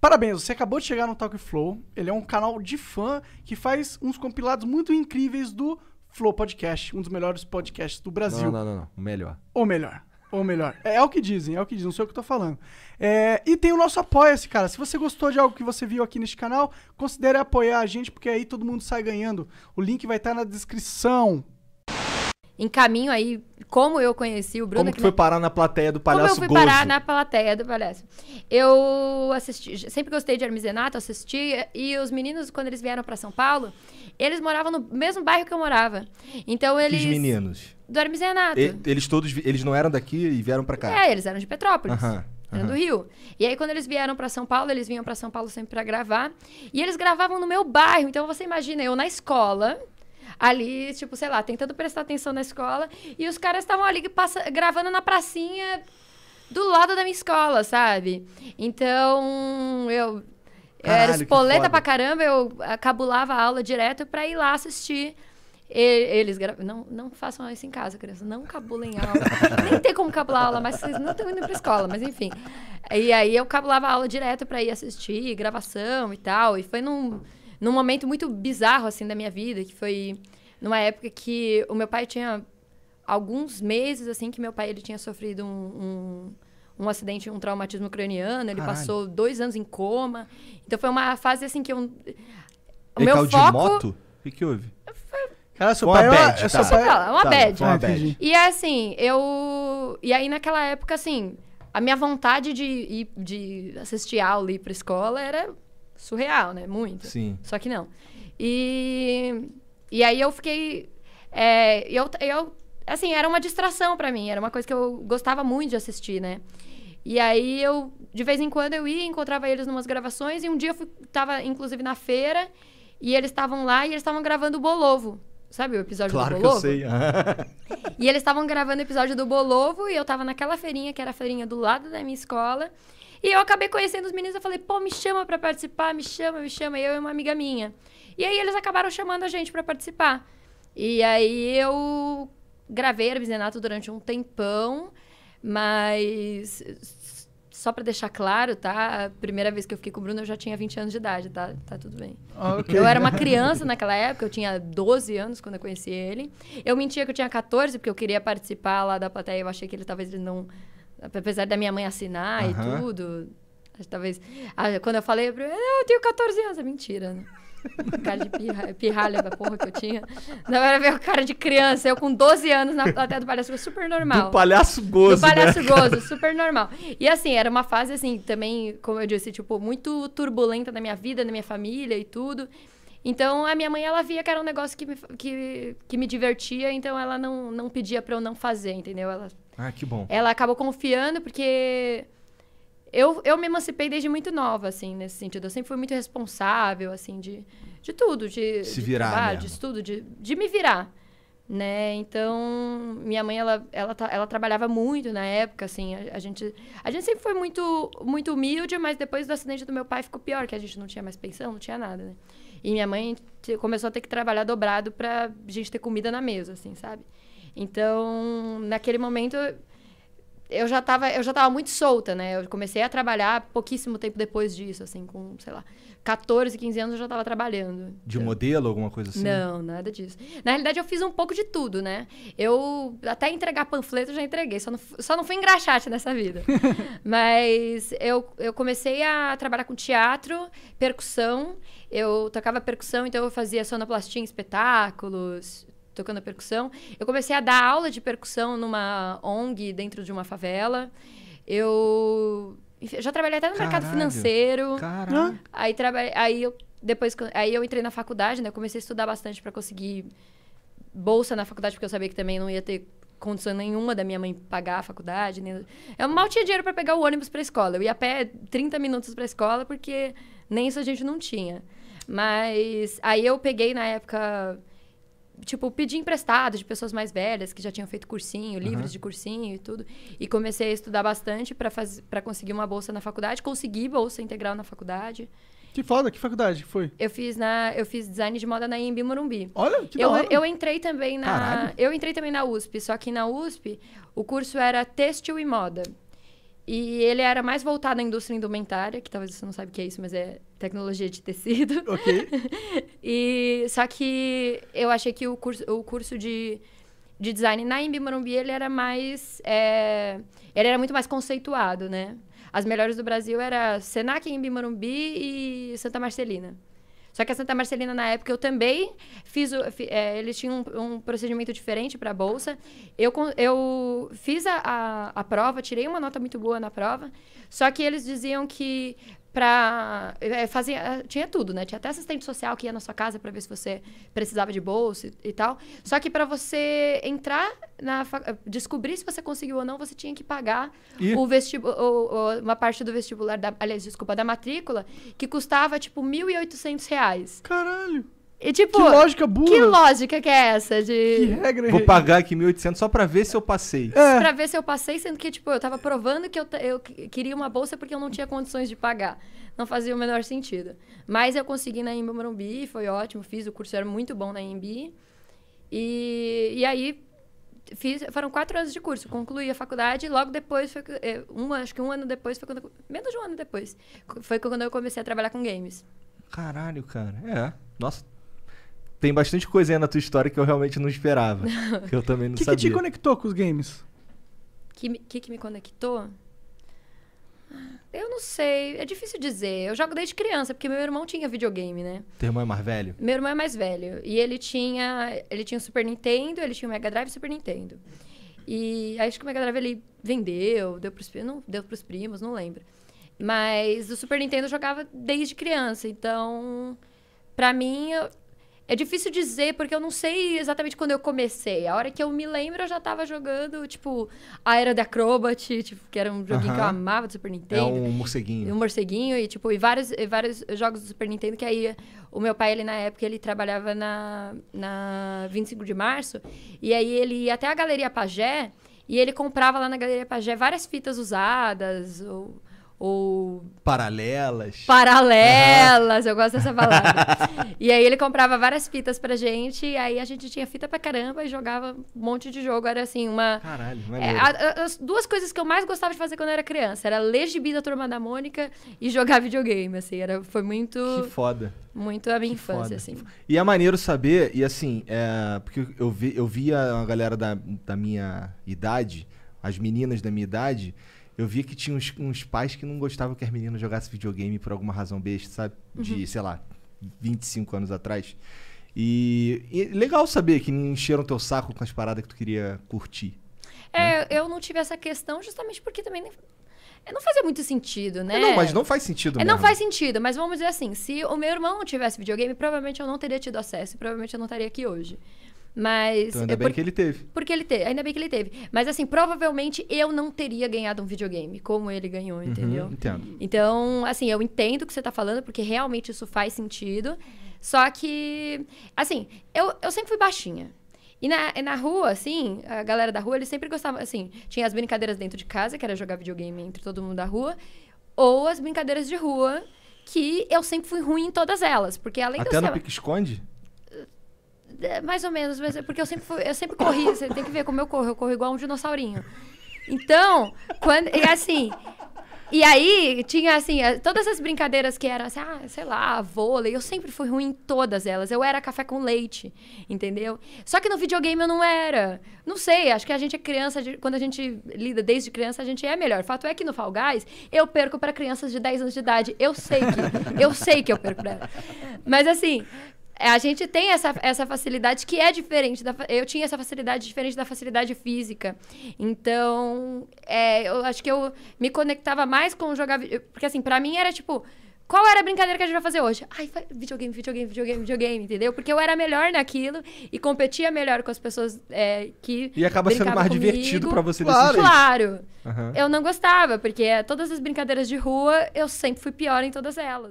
Parabéns, você acabou de chegar no Talk Flow. Ele é um canal de fã que faz uns compilados muito incríveis do Flow Podcast, um dos melhores podcasts do Brasil. Não. O melhor. Ou melhor. É o que dizem, não sei o que eu tô falando. E tem o nosso Apoia-se, cara. Se você gostou de algo que você viu aqui neste canal, considere apoiar a gente, porque aí todo mundo sai ganhando. O link vai estar na descrição. Em caminho aí, como eu conheci o Bruno... Como que foi parar na plateia do Palhaço Gozo? Como eu fui parar na plateia do Palhaço? Eu assisti, sempre gostei de Hermes e Renato, assistia, e os meninos, quando eles vieram pra São Paulo, eles moravam no mesmo bairro que eu morava. Então eles... Que meninos? Do Hermes e Renato. Eles não eram daqui e vieram pra cá? Eles eram de Petrópolis. Eram do Rio. E aí, quando eles vieram pra São Paulo, eles vinham pra São Paulo sempre pra gravar. E eles gravavam no meu bairro. Então, você imagina, eu na escola... Ali, tipo, sei lá, tentando prestar atenção na escola. E os caras estavam ali gravando na pracinha do lado da minha escola, sabe? Então, eu era espoleta pra caramba. Eu cabulava a aula direto pra ir lá assistir. Eles não façam isso em casa, criança. Não cabulem aula. Nem tem como cabular aula, mas vocês não estão indo pra escola. Mas, enfim. E aí, eu cabulava a aula direto pra ir assistir, gravação e tal. E foi num momento muito bizarro, assim, da minha vida, que foi numa época que o meu pai tinha alguns meses, assim, que meu pai ele tinha sofrido um acidente, um traumatismo craniano. Ele passou 2 anos em coma. Então, foi uma fase, assim, que eu... Ele caiu de moto? O que houve? Cara, seu pai é uma bad. E assim, E aí, naquela época, assim, a minha vontade de assistir aula e ir pra escola era... surreal, né? Muito. Sim. Só que não. E aí eu fiquei... assim, era uma distração pra mim. Era uma coisa que eu gostava muito de assistir, né? E aí de vez em quando eu ia, encontrava eles numas gravações. E um dia eu tava, inclusive, na feira. E eles estavam lá e eles estavam gravando o Bolovo. Sabe o episódio do Bolovo? Claro que eu sei. E eles estavam gravando o episódio do Bolovo. E eu tava naquela feirinha, que era a feirinha do lado da minha escola. E eu acabei conhecendo os meninos, eu falei, pô, me chama pra participar, me chama. Eu e uma amiga minha. E aí eles acabaram chamando a gente pra participar. E aí eu gravei Hermes e Renato durante um tempão, mas só pra deixar claro, tá? A primeira vez que eu fiquei com o Bruno eu já tinha 20 anos de idade, tá? Tá tudo bem. Okay. Eu era uma criança naquela época, eu tinha 12 anos quando eu conheci ele. Eu mentia que eu tinha 14, porque eu queria participar lá da plateia, eu achei que talvez ele não... Apesar da minha mãe assinar e tudo. Talvez... quando eu falei, eu tenho 14 anos. É mentira, né? Cara de pirralha da porra que eu tinha. Não, era ver o cara de criança. Eu com 12 anos na plateia do Palhaço Gozo. Super normal. Do Palhaço Gozo, do Palhaço Gozo. Super normal. E assim, era uma fase assim, também, como eu disse, tipo, muito turbulenta na minha vida, na minha família e tudo. Então, a minha mãe, ela via que era um negócio que me divertia. Então, ela não pedia pra eu não fazer, entendeu? Que bom. Ela acabou confiando, porque eu me emancipei desde muito nova, assim, nesse sentido. Eu sempre fui muito responsável, assim, de tudo. De virar trabalho, mesmo. de estudo, de me virar, né? Então, minha mãe, ela trabalhava muito na época, assim. A gente sempre foi muito, muito humilde, mas depois do acidente do meu pai ficou pior, que a gente não tinha mais pensão, não tinha nada, né? E minha mãe começou a ter que trabalhar dobrado pra gente ter comida na mesa, assim, sabe? Então, naquele momento, eu já tava muito solta, né? Eu comecei a trabalhar pouquíssimo tempo depois disso, assim, com, sei lá, 14, 15 anos eu já tava trabalhando. De modelo, alguma coisa assim? Não, nada disso. Na realidade, eu fiz um pouco de tudo, né? Eu até entregar panfleto eu já entreguei, só não fui engraxate nessa vida. Mas eu comecei a trabalhar com teatro, percussão. Eu tocava percussão, então eu fazia sonoplastia em espetáculos, tocando percussão. Eu comecei a dar aula de percussão numa ONG dentro de uma favela. Eu já trabalhei até no mercado financeiro. Caralho. Aí eu entrei na faculdade, né? Eu comecei a estudar bastante para conseguir bolsa na faculdade, porque eu sabia que também não ia ter condição nenhuma da minha mãe pagar a faculdade. Eu mal tinha dinheiro para pegar o ônibus para a escola. Eu ia a pé 30 minutos para a escola, porque nem isso a gente não tinha. Mas aí eu peguei na época... Tipo, pedi emprestado de pessoas mais velhas que já tinham feito cursinho, livros de cursinho e tudo. E comecei a estudar bastante para conseguir uma bolsa na faculdade. Consegui bolsa integral na faculdade. Que foda, que faculdade foi? Eu fiz design de moda na Anhembi Morumbi. Olha, que da hora. Eu entrei também na USP, só que na USP o curso era têxtil e moda. E ele era mais voltado à indústria indumentária, que talvez você não saiba o que é isso, mas é tecnologia de tecido. Ok. Só que eu achei que o curso de design na Anhembi Morumbi, ele era mais... ele era muito mais conceituado, né? As melhores do Brasil era Senac, Anhembi Morumbi e Santa Marcelina. Só que a Santa Marcelina, na época, eu também eles tinham um procedimento diferente para a bolsa. Eu fiz a prova, tirei uma nota muito boa na prova. Só que eles diziam que tinha tudo, né? Tinha até assistente social que ia na sua casa para ver se você precisava de bolsa e tal. Só que para você entrar descobrir se você conseguiu ou não, você tinha que pagar uma parte do vestibular, da matrícula, que custava, tipo, R$1.800. Caralho. E, tipo, que lógica burra. Que lógica que é essa? Que regra. Vou pagar aqui 1.800 só pra ver se eu passei. Pra ver se eu passei, sendo que, tipo, eu tava provando que eu queria uma bolsa porque eu não tinha condições de pagar. Não fazia o menor sentido. Mas eu consegui na Anhembi Morumbi, foi ótimo, fiz o curso, era muito bom na Anhembi. E aí, foram 4 anos de curso, concluí a faculdade e logo depois, acho que um ano depois, menos de um ano depois, foi quando eu comecei a trabalhar com games. Caralho, cara. Nossa. Tem bastante coisa aí na tua história que eu realmente não esperava. Que eu também não sabia. O que te conectou com os games? Que me conectou? Eu não sei. É difícil dizer. Eu jogo desde criança, porque meu irmão tinha videogame, né? Teu irmão é mais velho? Meu irmão é mais velho. E ele tinha o Super Nintendo, ele tinha o Mega Drive e o Super Nintendo. E acho que o Mega Drive ele vendeu, deu pros primos, não lembro. Mas o Super Nintendo eu jogava desde criança. Então, pra mim... É difícil dizer, porque eu não sei exatamente quando eu comecei. A hora que eu me lembro, eu já tava jogando, tipo, a Era de Acrobat, tipo, que era um joguinho que eu amava do Super Nintendo. É um morceguinho. Um morceguinho, e vários jogos do Super Nintendo, que aí o meu pai, ele na época, ele trabalhava na 25 de Março, e aí ele ia até a Galeria Pagé, e ele comprava lá na Galeria Pagé várias fitas usadas, ou... Paralelas. Eu gosto dessa palavra. E aí ele comprava várias fitas pra gente, e aí a gente tinha fita pra caramba e jogava um monte de jogo. Era assim, Caralho, as 2 coisas que eu mais gostava de fazer quando eu era criança. Era ler gibi da Turma da Mônica e jogar videogame, assim. Foi muito... Que foda. Muito a minha infância, assim. E é maneiro saber, e assim, porque eu via uma galera da minha idade, as meninas da minha idade... Eu via que tinha uns pais que não gostavam que as meninas jogassem videogame por alguma razão besta, sabe? De, sei lá, 25 anos atrás. E legal saber que não encheram teu saco com as paradas que tu queria curtir. Né? Eu não tive essa questão justamente porque também não fazia muito sentido, né? Não, mas não faz sentido mesmo. Não faz sentido, mas vamos dizer assim, se o meu irmão não tivesse videogame, provavelmente eu não teria tido acesso e provavelmente eu não estaria aqui hoje. Mas... Então ainda bem que ele teve. Ainda bem que ele teve. Mas assim, provavelmente eu não teria ganhado um videogame como ele ganhou, entendeu? Entendo. Então, assim, eu entendo o que você tá falando, porque realmente isso faz sentido. Só que, assim, eu sempre fui baixinha. E na rua, assim, a galera da rua, eles sempre gostavam, assim, tinha as brincadeiras dentro de casa, que era jogar videogame entre todo mundo da rua, ou as brincadeiras de rua, que eu sempre fui ruim em todas elas, porque além Até no pique-esconde? Mais ou menos, mas porque eu sempre corri, você tem que ver como eu corro igual um dinossaurinho. Então, e aí tinha assim, todas as brincadeiras que eram assim, sei lá, vôlei, eu sempre fui ruim em todas elas. Eu era café com leite, entendeu? Só que no videogame eu não era. Não sei, acho que a gente é criança, quando a gente lida desde criança, a gente é melhor. O fato é que no Fall Guys, eu perco para crianças de 10 anos de idade. Eu sei que eu perco pra elas. Mas assim, a gente tem essa facilidade que é diferente. Eu tinha essa facilidade diferente da facilidade física. Então, eu acho que eu me conectava mais com jogar... Porque, assim, pra mim era tipo... Qual era a brincadeira que a gente vai fazer hoje? Videogame, entendeu? Porque eu era melhor naquilo e competia melhor com as pessoas que E acaba sendo mais divertido pra você decidir. Claro. Eu não gostava, porque todas as brincadeiras de rua, eu sempre fui pior em todas elas.